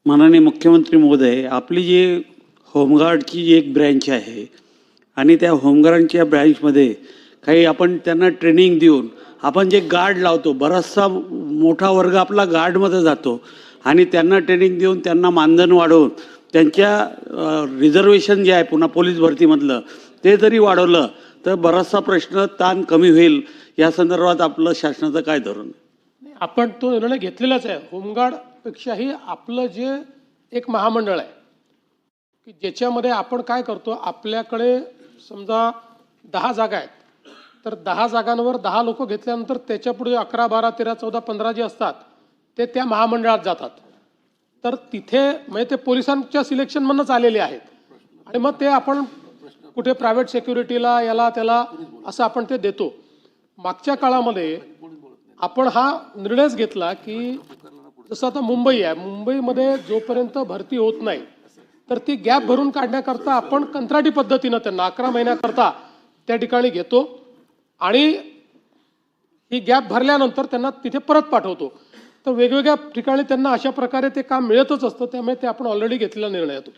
माननीय मुख्यमंत्री महोदय, आपली जी होमगार्डची जी एक ब्रँच आहे आणि त्या होमगार्डच्या ब्रँचमध्ये काही आपण त्यांना ट्रेनिंग देऊन आपण जे गार्ड लावतो, बराचसा मोठा वर्ग आपला गार्डमध्ये जातो आणि त्यांना ट्रेनिंग देऊन त्यांना मानधन वाढवून त्यांच्या रिझर्वेशन जे आहे पुन्हा पोलीस भरतीमधलं ते जरी वाढवलं तर बराचसा प्रश्न ताण कमी होईल. या संदर्भात आपलं शासनाचं काय धोरण? आपण तो निर्णय घेतलेलाच आहे. होमगार्डपेक्षाही आपलं जे एक महामंडळ आहे की ज्याच्यामध्ये आपण काय करतो, आपल्याकडे समजा 10 जागा आहेत, तर 10 जागांवर 10 लोक घेतल्यानंतर त्याच्यापुढे 11, 12, 13, 14, 15 जे असतात ते त्या महामंडळात जातात. तर तिथे म्हणजे ते पोलिसांच्या सिलेक्शनमधूनच आलेले आहेत आणि मग ते आपण कुठे प्रायव्हेट सिक्युरिटीला याला त्याला असं आपण ते देतो. मागच्या काळामध्ये आपण हा निर्णयच घेतला की जसं आता मुंबई आहे, मुंबईमध्ये जोपर्यंत भरती होत नाही तर ती गॅप भरून काढण्याकरता आपण कंत्राटी पद्धतीनं त्यांना 11 महिन्याकरता त्या ठिकाणी घेतो आणि ही गॅप भरल्यानंतर त्यांना तिथे परत पाठवतो. तर वेगवेगळ्या ठिकाणी त्यांना अशा प्रकारे ते काम मिळतच असतं. त्यामुळे ते आपण ऑलरेडी घेतलेला निर्णय आहे तो.